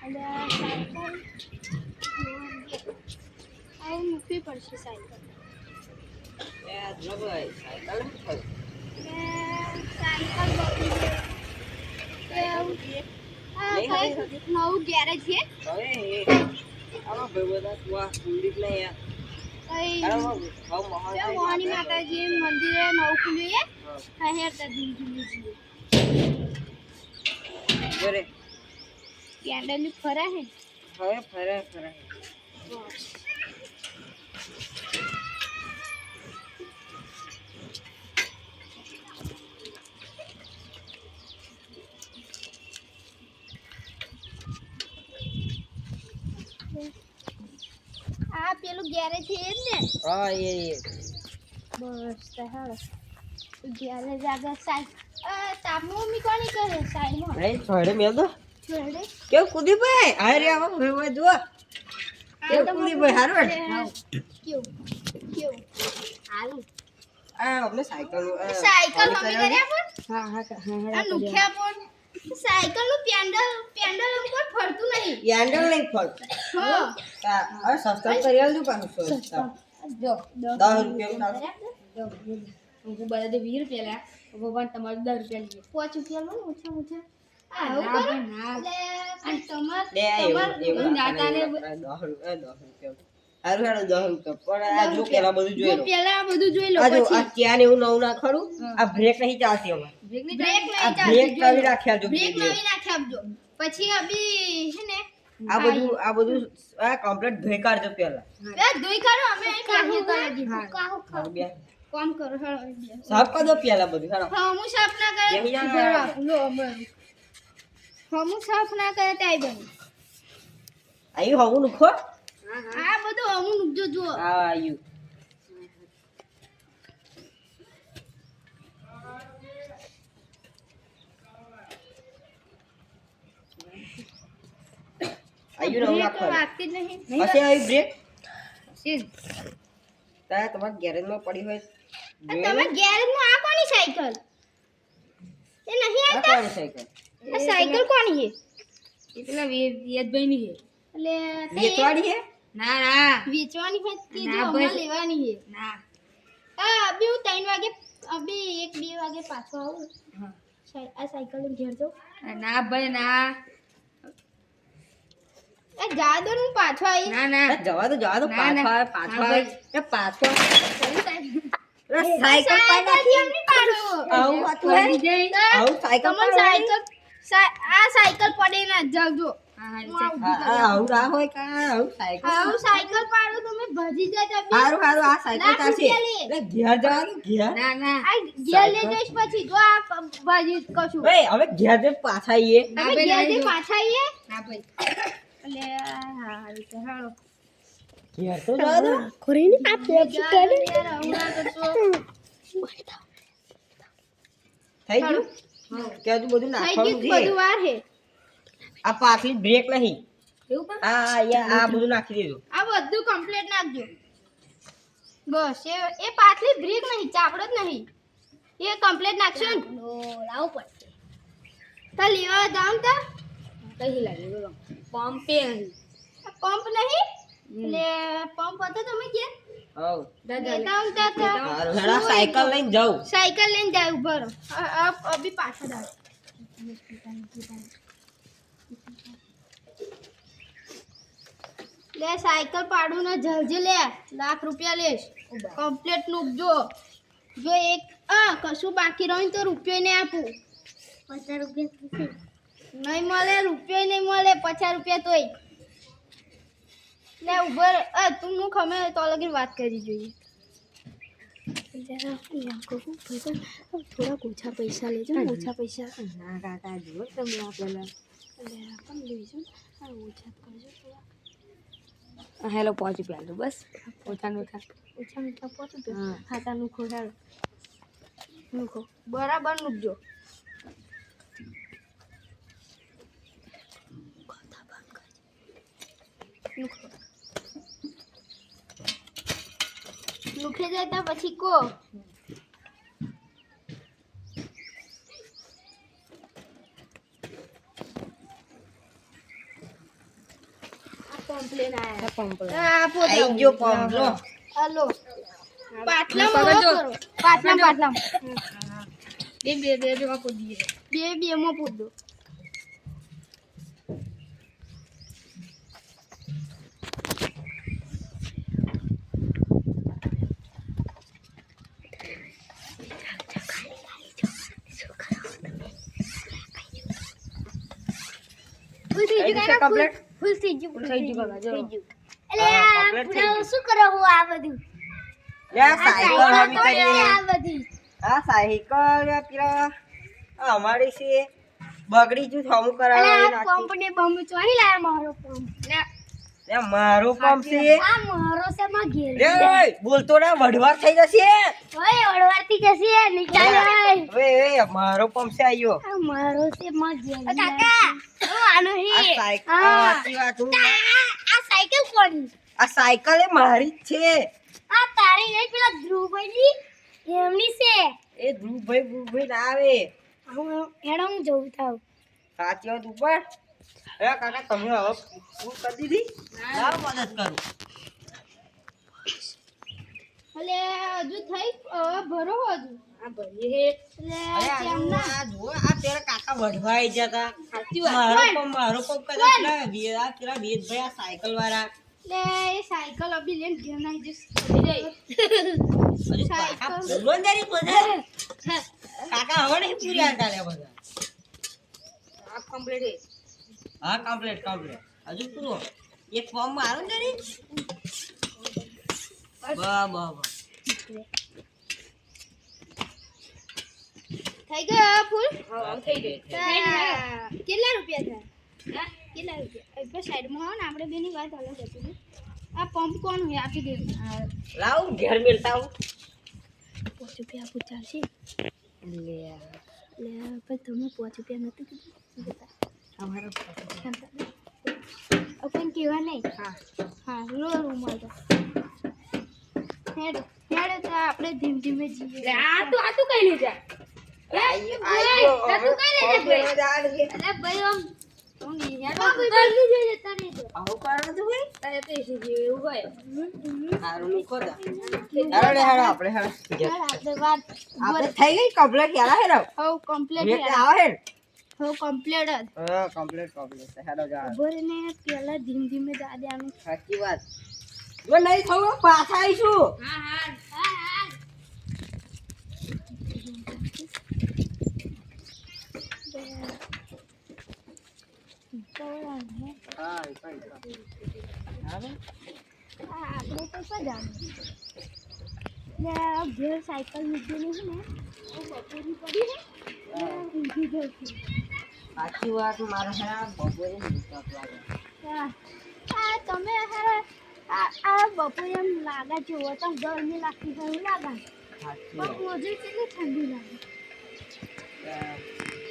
અને સાયકલ આ મૂકવી પડશે સાયકલ. જો ભાઈ સાયકલ સાયકલ નવું ગેરેજ છે. આમાં ભાઈ બધા તું સુંદીક ને યાર મોહની માતાજી મંદિરે નવું ખુલ્યું છે. હેરતા દિન ખુલ્યું છે કેન્ડલ ફરા હે. હવે ફરે આ પેલું ગેરેજ છે જ ને. હા એ બસ હાલો ગેરેજ આગળ સાઈડ તાપનું મમ્મી કોની કરે સાઈડમાં નહીં છોડે મેલ દો છોડે કેવું કુદી ભાઈ અરે આવો ભાઈ જો કેવું કુદી ભાઈ હારું કેવું હાલું આ આપણે સાયકલ મમ્મી કર્યા પણ હા આ નુખ્યા પણ સાયકલ નું પેન્ડલ ઉપર ફરતું નહીં. હેન્ડલ નહીં ફરતું. હા હવે સસ્તા કરી આલજો પાછું સસ્તા જો 10 રૂપિયા હું બધા તો 20 રૂપિયા લા ભગવાન તમારે 10 રૂપિયા લે 5 રૂપિયા લો ઓછા ઓછા આવું કરો એટલે અને તમાર નાતાને 10 રૂપિયા હારું હેડો 10 રૂપિયા પણ આ જો પેલા બધું જોઈ લો પેલા બધું જોઈ લો આ જો પછી આ ક્યાં એવું નવું ના ખરું આ બ્રેક નહીં ચાલતી હવે બ્રેક નહીં આ બ્રેક કરી રાખ્યા જો બ્રેક નવી નાખી આપજો પછી અભી છે ને આ બધું આ કમ્પ્લીટ ધોઈ કાઢજો પેલા ધોઈ કાઢો અમે અહીં કાહું કરી દીધું કાહું હારું બે કામ કરો હેડો સાફ કરી દો પેલા બધું હેડો હા હું સાફ ના કરે બેહી જા. લો અમારું હું સાફ ના કરે તાઈ બની આયું હોવું નુખો આ બધું અમુ નુકજો જુઓ આ આયું આયું નવું નાખો વાગતી જ નહીં હશે આવી બ્રેક સીધ તારે તમારા ગેરેજમાં પડી હોય તમે ગેરેજમાં આ કોની સાયકલ એ નહીં આ આવતા કોની સાયકલ આ સાયકલ કોની છે એ પેલા વેદભાઈ ની છે એટલે વેચવાડી હે ના વેચવાની છે કે ના, જો બસ. અમારે લેવાની છે ના અભી હું 3 વાગે અભી 1-2 વાગે પાછો આવું હા. આ સાયકલ લઈને ઘેર જાઉં ના ભાઈ ના એ જા દો ને હું પાછો આવી ના જવા દો ના, ના. પાછો હા, આવે એ પાછો સાયકલ સાયકલથી એમની પાડો આવું હતું હે આવું સાયકલ તમને આ સાયકલ પડે ના જાવજો આવું ના હોય કા આવું સાયકલ આવું સાયકલ પાડો તમે ભજી જાય તો હારું આ સાયકલ લાખ ચાલશે રૂપિયા લે. એટલે ઘેર જવાનું ઘેર ના આ ઘેર લઈ જઈશ પછી જો આ ભજી કશું ભાઈ હવે ઘેર જઈને પાછા આવીએ ના તમે ભાઈ, ઘેર ના જઈ જો. પાછા આવીએ ના ભાઈ એટલે હા રીતે હાલો ઘેર તો જવા દો થઈ ગયું કે હજુ બધું નાખવાનું છે બધું વાર હે આ પાછલી બ્રેક નહીં એવું પણ આ બધું નાખી દીધું આ બધું કમ્પ્લીટ નાખજો બસ એ પાછલી બ્રેક નહીં ચાપડો જ નહીં એ કમ્પ્લીટ નાખશો ને લાવવું પડશે તો લેવા જાવ તો કઈ લાગે બોલો પંપે નહીં પંપ નહીં એટલે પંપ હતો તમે કે હવ લેતા આવું ત્યાં તો હારું હેડા સાયકલ લઈને જાઉં સાયકલ લઈને જાય ઉભો રહો અભી પાછળ આવો લે સાયકલ પાડું ને જલ્દી લે લાખ રૂપિયા લેશ કમ્પ્લીટ નું જો એક કશું બાકી રહ્યું તો રૂપિયો નહીં આપું 50 રૂપિયા નહીં મળે રૂપિયો નહીં મળે 50 રૂપિયા તોય લે ઉભર તું હું ખમે તો લગી વાત કરી જોઈએ થોડા ઓછા પૈસા લેજો ને ઓછા પૈસા ના કાકા જુઓ તમે આપેલા પણ લેજો ઓછા કરજો થોડા હેલો 5 રૂપિયા લો બસ ઓછા ઓછા મીઠા પહોંચો હા. ખાતા નુખો હેડો નુખો બરાબર નુખજો નુખો નુખે જતા પછી કો કમ્પ્લેન આયા પંપ આ પોતા આઈ ગયો પંપ લો. હાલો પાટલા પકડજો. કરો પાટલા બે બે બે બે માં કૂદી બે માં પૂછ દો થઈ ગયું કમ્પ્લીટ. ફૂલ થઈ ગયું થઈ ગયું કાકા, જો. એટલે હા, આ complete થઈ પૂરા ગયું. શું કરો હું આ બધું લે આ સાયકલ હમી કરીએ. આ બધી આ સાયકલ લે પેલા આ અમારી છે બગડી જુ થમુ કરાવી અરે આ નાખી. પંપ ને બમ ચોહી લાયા મારો પંપ લે મારો પંપ છે. આ મારો છે માં ઘેર લે ઓય બોલતો ના વઢવાર થઈ જશે. ઓય ઓળવાતી જશે નીકળ હવે એ મારો પંપ છે આયો. આ મારો છે માં ઘેર કાકા ઓ આનો આ હે સાયકલ હા. સાચી વાત હું આ સાયકલ કોની આ સાયકલ એ મારી જ છે. આ તારી નહીં પેલા ધ્રુવભાઈ એમની છે એ ધ્રુવભાઈ ના આવે. હું હેડો હું જોઉં થાવ સાચી વાત ઉપર. અરે કાકા તમે હવે હું કરી દીધી. લાવ મદદ કરું. એટલે હજુ થઈ ભરો હજુ આ ભરીએ એટલે અરે આ કેમ ના આ જુઓ આ પેલા કાકા વઢવાઈ જતા. સાચી વાત. મારો પંપ કદાચ પેલા વેદભાઈ આ સાયકલ વાળા એટલે એ સાયકલ અભી લઈને ઘેર નાઈ જશે હજુ કાકા બોલવાન બધા કાકા હવે નહીં પૂરી આવતા લે બધા. આ કમ્પ્લીટ હા કમ્પ્લીટ હજુ પૂરો એક ફોર્મ મારો ને રે. વાહ થઈ ગયો ફૂલ હા થઈ ગઈ કેટલા રૂપિયા થયા કેટલા રૂપિયા એક સાઈડમાં હો ને આપણે બેની વાત અલગ હતી આ પંપ કોણ હોય આપી દે લાવ ઘેર મેલતા હું. 5 રૂપિયા આપું ચાલશે લે એટલે પછી તમે 5 રૂપિયા નતું કીધું અમારો अपन केवा नहीं હા हाँ लो रूमाल तो हेड तो આપણે ધીમ ધીમે જીએ લે આ તું કઈ લઈ જા આયો તું કઈ લે છે ભાઈ? અરે અરે ભાઈ हम યાર જલ્દી જોઈએ તને તો આવું કારણ તું ભાઈ તારે તો એસી જેવું એવું હોય હારું નહીં ખોદા. હેડો આપણે હેડો ઘેર. આપણે વાત આપણે થઈ ગઈ કમ્પ્લીટ યાર હેડો. હો કમ્પ્લીટ મેં આવે હેડ. હો કમ્પ્લીટ હા કમ્પ્લીટ હેડો જા. ભરને પેલા ધીમ ધીમે દાદે આનું સાચી વાત. જો નહીં થવું પાછા આવીશું. હા હા હા હા કઈ આવે આપણે તો પજામ ને ઘેર સાયકલ મૂકેલી છે ને એ બપોરી પડી ને ઊંઘી ગઈ છે સાચી વાત મારે હેરા બપોરે ભૂખ લાગે. આ તમે હારા આ બપોરે એમ લાગે છે તો ગરમી લાગતી હોય એવું લાગે સાચી પણ વાત. મોજે કેટલી ઠંડી લાગે